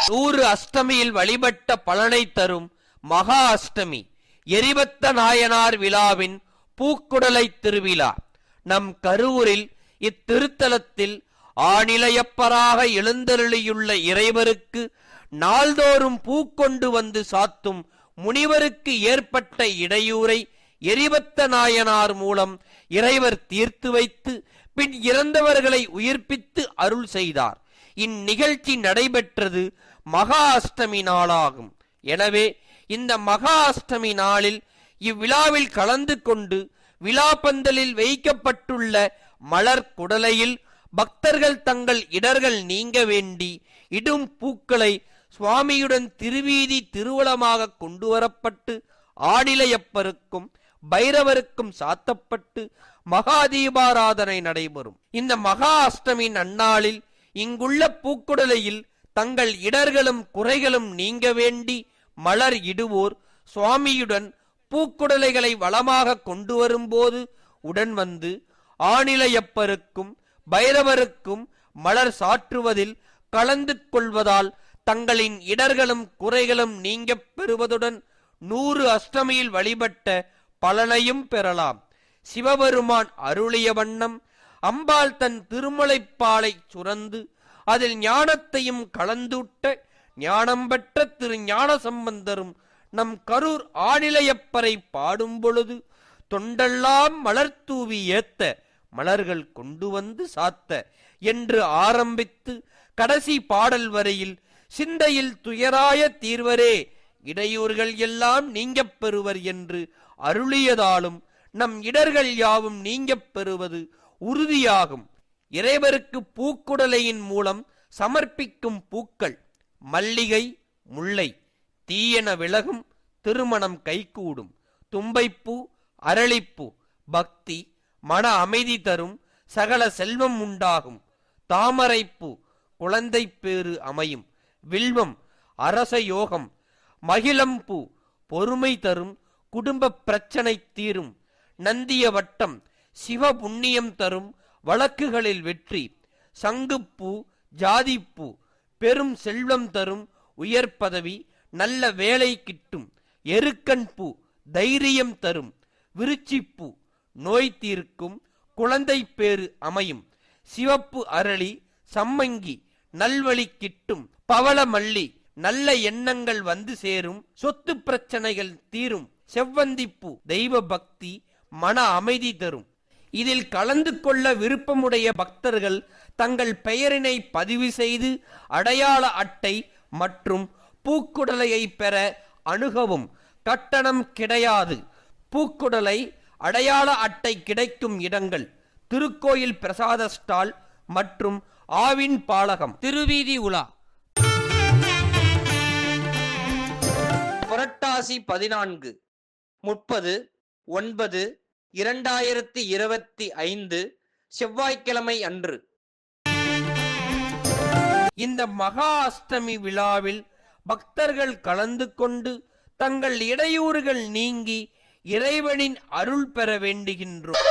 100 அஷ்டமியில் வழிபட்ட பலனை தரும் மகா அஷ்டமி எரிபத்த நாயனார் விழாவின் பூக்குடலை திருவிழா நம் கரூரில் இத்திருத்தலத்தில் ஆநிலையப்பராக எழுந்தருளியுள்ள இறைவருக்கு நாள்தோறும் பூக்கொண்டு வந்து சாத்தும் முனிவருக்கு ஏற்பட்ட இடையூறை எரிபத்த நாயனார் மூலம் இறைவர் தீர்த்து வைத்து பின் இறந்தவர்களை உயிர்ப்பித்து அருள் செய்தார். இந்நிகழ்ச்சி நடைபெற்றது மகா அஷ்டமி நாளாகும். எனவே இந்த மகா அஷ்டமி நாளில் இவ்விழாவில் கலந்து கொண்டு விழாப்பந்தலில் வைக்கப்பட்டுள்ள மலர் குடலையில் பக்தர்கள் தங்கள் இடர்கள் நீங்க வேண்டி இடும் பூக்களை சுவாமியுடன் திருவீதி திருவலமாக கொண்டு வரப்பட்டு ஆடிலையப்பருக்கும் பைரவருக்கும் சாத்தப்பட்டு மகாதீபாராதனை நடைபெறும். இந்த மகா அஷ்டமி நன்னாளில் இங்குள்ள பூக்குடலையில் தங்கள் இடர்களும் குறைகளும் நீங்க வேண்டி மலர் இடுவோர் சுவாமியுடன் பூக்குடலைகளை வளமாக கொண்டு வரும்போது உடன் வந்து ஆநிலையப்பருக்கும் பைரவருக்கும் மலர் சாற்றுவதில் கலந்து கொள்வதால் தங்களின் இடர்களும் குறைகளும் நீங்க பெறுவதுடன் 100 அஷ்டமியில் வழிபட்ட பலனையும் பெறலாம். சிவபெருமான் அருளிய வண்ணம் அம்பாள் தன் திருமலைப்பாலை சுரந்து அதில் ஞானத்தையும் கலந்துட்ட ஞானம் பெற்ற திரு ஞான சம்பந்தரும் நம் கரூர் ஆநிலையப்பரை பாடும் பொழுது தொண்டெல்லாம் மலர் தூவி ஏத்த மலர்கள் கொண்டு வந்து சாத்த என்று ஆரம்பித்து கடைசி பாடல் வரையில் சிந்தையில் துயராய தீர்வரே இடையூறுகள் எல்லாம் நீங்கப் பெறுவர் என்று அருளியதாலும் நம் இடர்கள் யாவும் நீங்கப் பெறுவது உறுதியாகும். இறைவருக்கு பூக்குடலையின் மூலம் சமர்ப்பிக்கும் பூக்கள் மல்லிகை முல்லை தீயென விலகும் திருமணம் கைகூடும். தும்பைப்பூ அரளிப்பூ பக்தி மன அமைதி தரும் சகல செல்வம் உண்டாகும். தாமரைப்பூ குழந்தை பேறு அமையும். வில்வம் அரச யோகம். மகிழம்பூ பொறுமை தரும் குடும்ப பிரச்சனை தீரும். நந்திய வட்டம் சிவ புண்ணியம் தரும் வழக்குகளில் வெற்றி. சங்குப்பூ ஜாதிப்பூ பெரும் செல்வம் தரும் உயர் பதவி நல்ல வேலை கிட்டும். எருக்கன் பூ தைரியம் தரும். விருச்சிப்பூ நோய் தீர்க்கும் குழந்தை பேறு அமையும். சிவப்பு அரளி சம்மங்கி நல்வழி கிட்டும். பவள மல்லி நல்ல எண்ணங்கள் வந்து சேரும். சொத்து பிரச்சனைகள் தீரும். செவ்வந்திப்பூ தெய்வ பக்தி மன அமைதி தரும். இதில் கலந்து கொள்ள விருப்பமுடைய பக்தர்கள் தங்கள் பெயரினை பதிவு செய்து அடையாள அட்டை மற்றும் பூக்குடலையை பெற அணுகவும். கட்டணம் கிடையாது. பூக்குடலை அடையாள அட்டை கிடைக்கும் இடங்கள் திருக்கோயில் பிரசாத ஸ்டால் மற்றும் ஆவின் பாலகம் திருவீதி உலா. புரட்டாசி 14 30/9/2025 செவ்வாய்க்கிழமை அன்று. இந்த மகா அஷ்டமி விழாவில் பக்தர்கள் கலந்து கொண்டு தங்கள் இடையூறுகள் நீங்கி இறைவனின் அருள் பெற வேண்டுகின்றோம்.